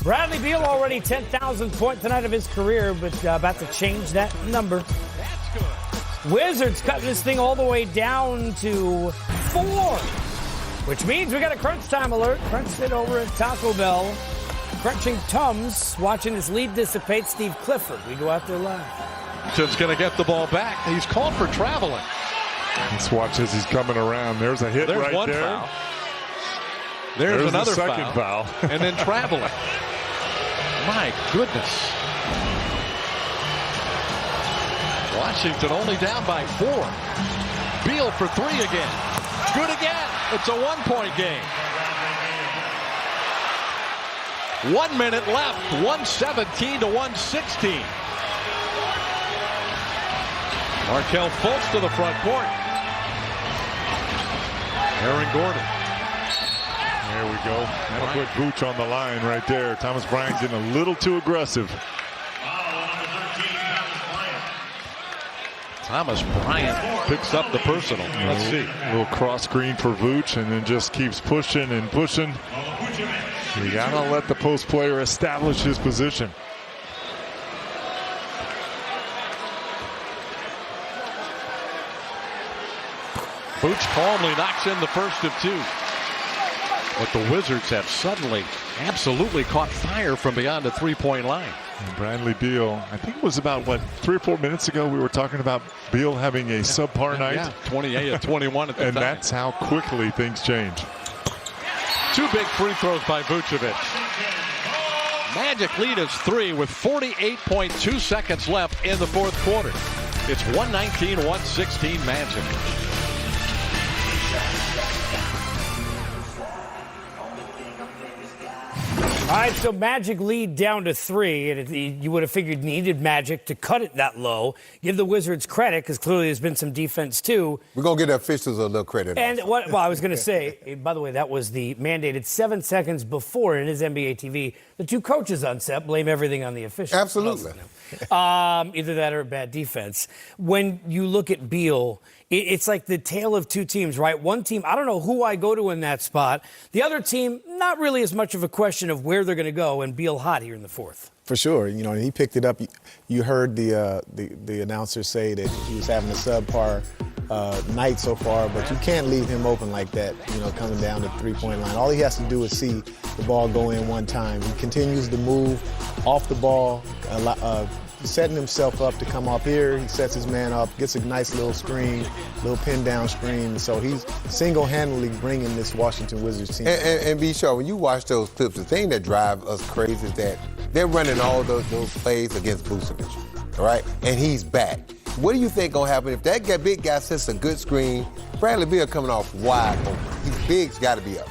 Bradley Beal already 10,000th point tonight of his career, but about to change that number. That's good. Wizards cutting this thing all the way down to 4, which means we got a crunch time alert. Crunch it over at Taco Bell. Crunching Tums, watching this lead dissipate. Steve Clifford, we go out there live. Just going to get the ball back. He's called for traveling. Let's watch as he's coming around. There's a hit right one there. Foul. There's another the second foul. And then traveling. My goodness. Washington only down by 4. Beal for 3 again. Good again. It's a 1-point game. 1 minute left. 117 to 116. Markelle Fultz to the front court. Aaron Gordon. There we go. That'll put Vooch on the line right there. Thomas Bryant getting a little too aggressive. Thomas Bryant picks up the personal. Let's see. A little cross screen for Vooch and then just keeps pushing and pushing. You gotta let the post player establish his position. Vooch calmly knocks in the first of 2. But the Wizards have suddenly absolutely caught fire from beyond the 3-point line. And Bradley Beal, I think it was about, 3 or 4 minutes ago we were talking about Beal having a subpar night. Yeah, 28 of 21 at the and time. that's how quickly things change. 2 big free throws by Vucevic. Magic lead is 3 with 48.2 seconds left in the fourth quarter. It's 119-116 Magic. All right, so Magic lead down to 3, and you would have figured needed Magic to cut it that low. Give the Wizards credit, because clearly there's been some defense, too. We're going to give the officials a little credit. And I was going to say, by the way, that was the mandated 7 seconds before in his NBA TV. The 2 coaches on set blame everything on the officials. Absolutely. Either that or bad defense. When you look at Beal, it's like the tale of 2 teams, right? One team, I don't know who I go to in that spot. The other team, not really as much of a question of where they're going to go, and Beal hot here in the fourth. For sure. You know, he picked it up. You heard the announcer say that he was having a subpar night so far, but you can't leave him open like that, you know, coming down the 3-point line. All he has to do is see the ball go in one time. He continues to move off the ball, setting himself up to come up here. He sets his man up, gets a nice little screen, little pin down screen. So he's single-handedly bringing this Washington Wizards team. And be sure, when you watch those clips, the thing that drives us crazy is that they're running all those plays against Vucevic, all right? And he's back. What do you think gonna happen if that big guy sets a good screen? Bradley Beal coming off wide open. He's big's got to be up.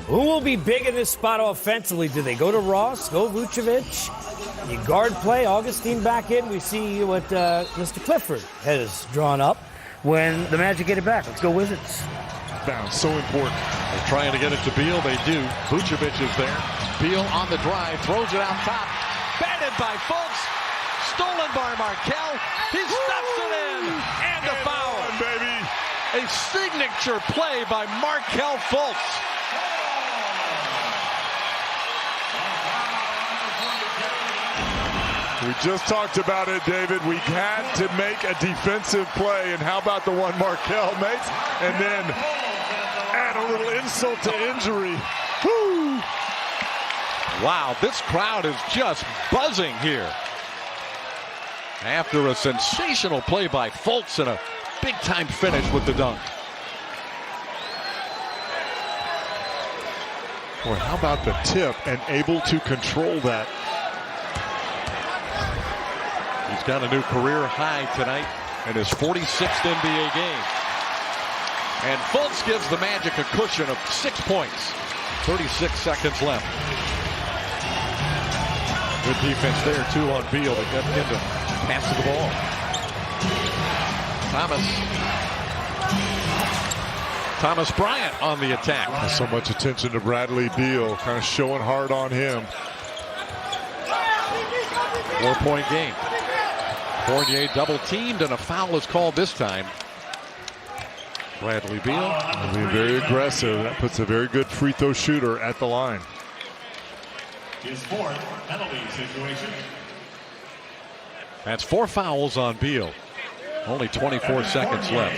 Who will be big in this spot offensively? Do they go to Ross, go Vucevic? You guard play, Augustine back in. We see what Mr. Clifford has drawn up when the Magic get it back. Let's go Wizards. Down, so important. They're trying to get it to Beal. They do. Vucevic is there. Beal on the drive, throws it out top. Batted by Fultz. Stolen by Markelle. He stuffs it in. And a foul. Baby. A signature play by Markelle Fultz. We just talked about it, David. We had to make a defensive play, and how about the one Markelle makes? And then add a little insult to injury. Woo! Wow, this crowd is just buzzing here. After a sensational play by Fultz and a big-time finish with the dunk. Boy, how about the tip and able to control that? He's got a new career high tonight in his 46th NBA game. And Fultz gives the Magic a cushion of 6 points. 36 seconds left. Good defense there, too, on Beal to get him to pass the ball. Thomas Bryant on the attack. There's so much attention to Bradley Beal, kind of showing hard on him. 4-point game. Fournier double teamed and a foul is called this time. Bradley Beal Being very aggressive. That puts a very good free throw shooter at the line. His fourth penalty situation. That's 4 fouls on Beal. Only 24 seconds left.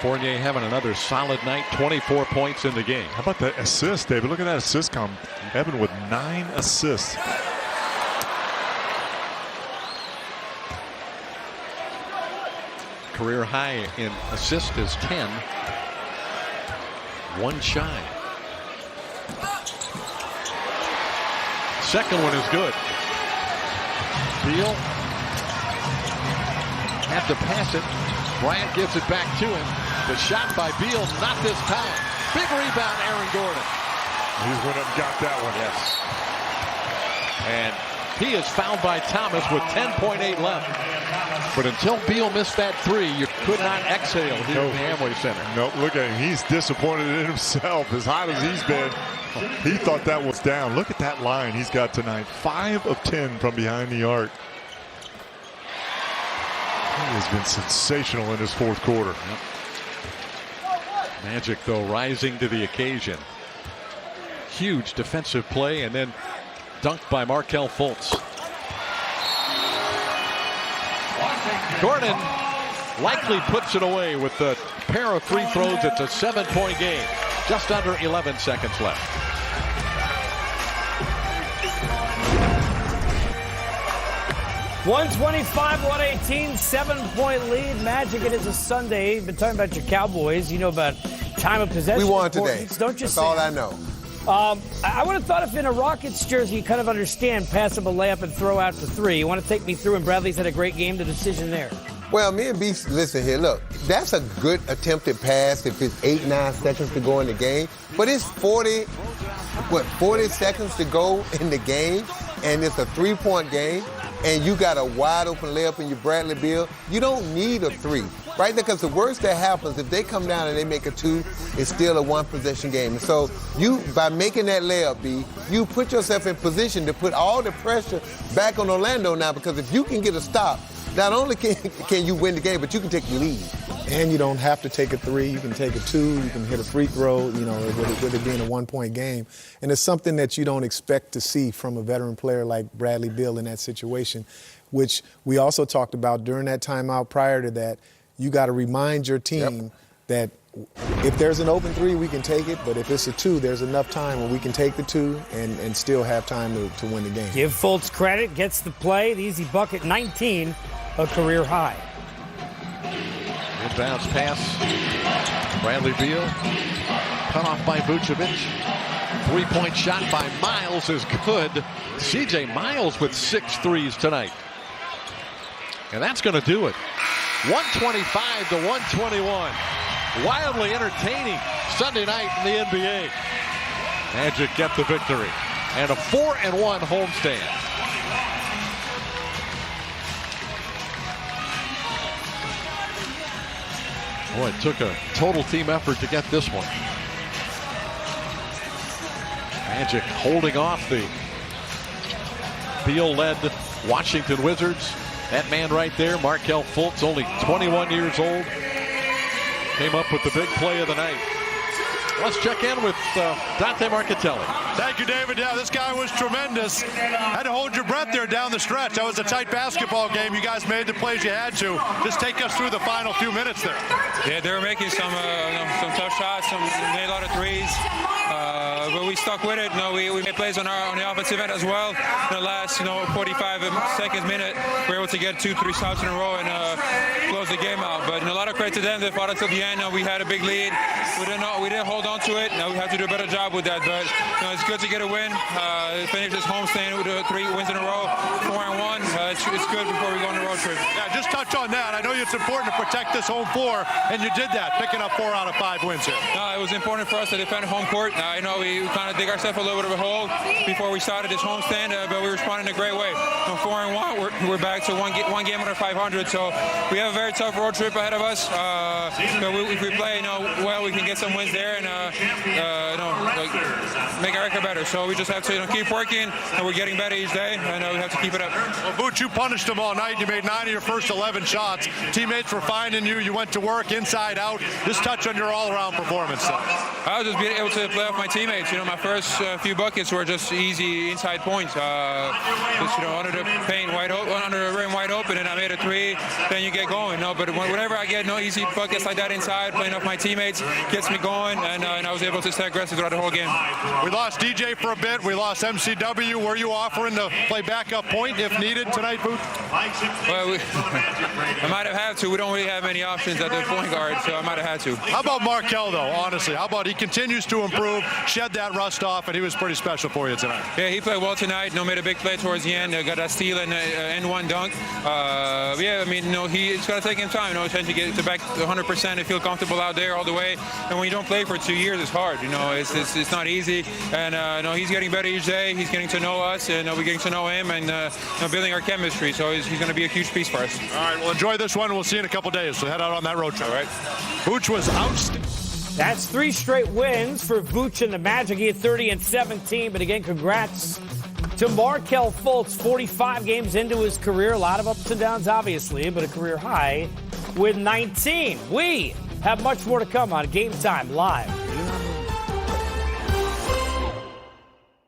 Fournier having another solid night, 24 points in the game. How about the assist, David? Look at that assist column. Evan with 9 assists. Career high in assist is 10. 1 shy. Second one is good. Beal had to pass it. Bryant gives it back to him. The shot by Beal, not this time. Big rebound, Aaron Gordon. He's went up and got that one. Yes. And he is fouled by Thomas with 10.8 left. But until Beal missed that 3, you could not exhale here at the Amway Center. Nope, look at him. He's disappointed in himself. As hot as he's been, he thought that was down. Look at that line he's got tonight. 5 of 10 from behind the arc. He has been sensational in his fourth quarter. Yep. Magic, though, rising to the occasion. Huge defensive play and then dunked by Markelle Fultz. Gordon likely puts it away with the pair of free throws. It's a 7-point game. Just under 11 seconds left. .125, 118, 7-point lead. Magic, it is a Sunday. You've been talking about your Cowboys. You know about time of possession. We won today. Don't you? That's all I know. I would have thought if in a Rockets jersey, you kind of understand pass up a layup and throw out the 3. You want to take me through, and Bradley's had a great game, the decision there. Well, me and B, listen here, look, that's a good attempted pass if it's 8-9 seconds to go in the game. But it's 40 seconds to go in the game, and it's a 3-point game, and you got a wide open layup in your Bradley Beal. You don't need a 3, right? Because the worst that happens, if they come down and they make a 2, it's still a 1-possession game. And so you, by making that layup, B, you put yourself in position to put all the pressure back on Orlando now, because if you can get a stop, not only can you win the game, but you can take the lead. And you don't have to take a 3. You can take a 2. You can hit a free throw, you know, with it being a 1-point game. And it's something that you don't expect to see from a veteran player like Bradley Beal in that situation, which we also talked about during that timeout. Prior to that, you got to remind your team that if there's an open 3, we can take it. But if it's a 2, there's enough time where we can take the 2 and still have time to win the game. Give Fultz credit, gets the play, the easy bucket, 19, a career high. Inbounds pass. Bradley Beal. Cut off by Vucevic. 3-point shot by Miles is good. C.J. Miles with 6 threes tonight. And that's going to do it. 125 to 121. Wildly entertaining Sunday night in the NBA. Magic get the victory. And a 4-1 homestand. Boy, it took a total team effort to get this one. Magic holding off the Beal-led Washington Wizards. That man right there, Markelle Fultz, only 21 years old, came up with the big play of the night. Let's check in with Dante Marchitelli. Thank you, David. Yeah, this guy was tremendous. Had to hold your breath there down the stretch. That was a tight basketball game. You guys made the plays you had to. Just take us through the final few minutes there. Yeah, they were making some tough shots. Made a lot of threes. But we stuck with it. We made plays on the offensive end as well. In the last 45 seconds, minute, we were able to get 2-3 shots in a row and close the game out. But a lot of credit to them. They fought until the end. We had a big lead. We didn't hold on to it. We have to do a better job with that. But it's good to get a win. Finish this homestand with 3 wins in a row, 4-1. It's good before we go on the road trip. Yeah, just touch on that. I know it's important to protect this home floor, and you did that, picking up 4 out of 5 wins here. It was important for us to defend home court. I know we kind of dig ourselves a little bit of a hole before we started this homestand, but we responded in a great way. From 4-1, we're back to one game under 500. So we have a very tough road trip ahead of us. If we play, well, we can get some wins there and make our record better. So we just have to keep working, and we're getting better each day, and we have to keep it up. Well, Vooch, you punished them all night. You made 9 of your first 11 shots. Teammates were finding you. You went to work inside out. Just touch on your all-around performance. I was just being able to play off my teammates. My first few buckets were just easy inside points. Just under the paint wide open, under the rim wide open, and I made a three. Then you get going. But whenever I get easy buckets like that inside, playing off my teammates gets me going, and I was able to stay aggressive throughout the whole game. We lost DJ for a bit. We lost MCW. Were you offering to play backup point if needed tonight, Vooch? Well, I might have had to. We don't really have many options at the point guard, so I might have had to. How about Markelle, though, honestly? How about he continues to improve, shed that rust off, and he was pretty special for you tonight? Yeah, he played well tonight. Made a big play towards the end. Got that steal and N1 dunk. It's going to take him time. Trying to get to back 100% and feel comfortable out there all the way. And when you don't play for 2 years, it's hard. It's not easy. And he's getting better each day. He's getting to know us, and we're getting to know him, and building our chemistry. So he's going to be a huge piece for us. All right, well, enjoy this one. We'll see you in a couple days. So head out on that road trip. All right. Vooch was outstanding. That's 3 straight wins for Vooch and the Magic. He had 30 and 17. But again, congrats to Markelle Fultz, 45 games into his career. A lot of ups and downs, obviously, but a career high with 19. We have much more to come on Game Time Live.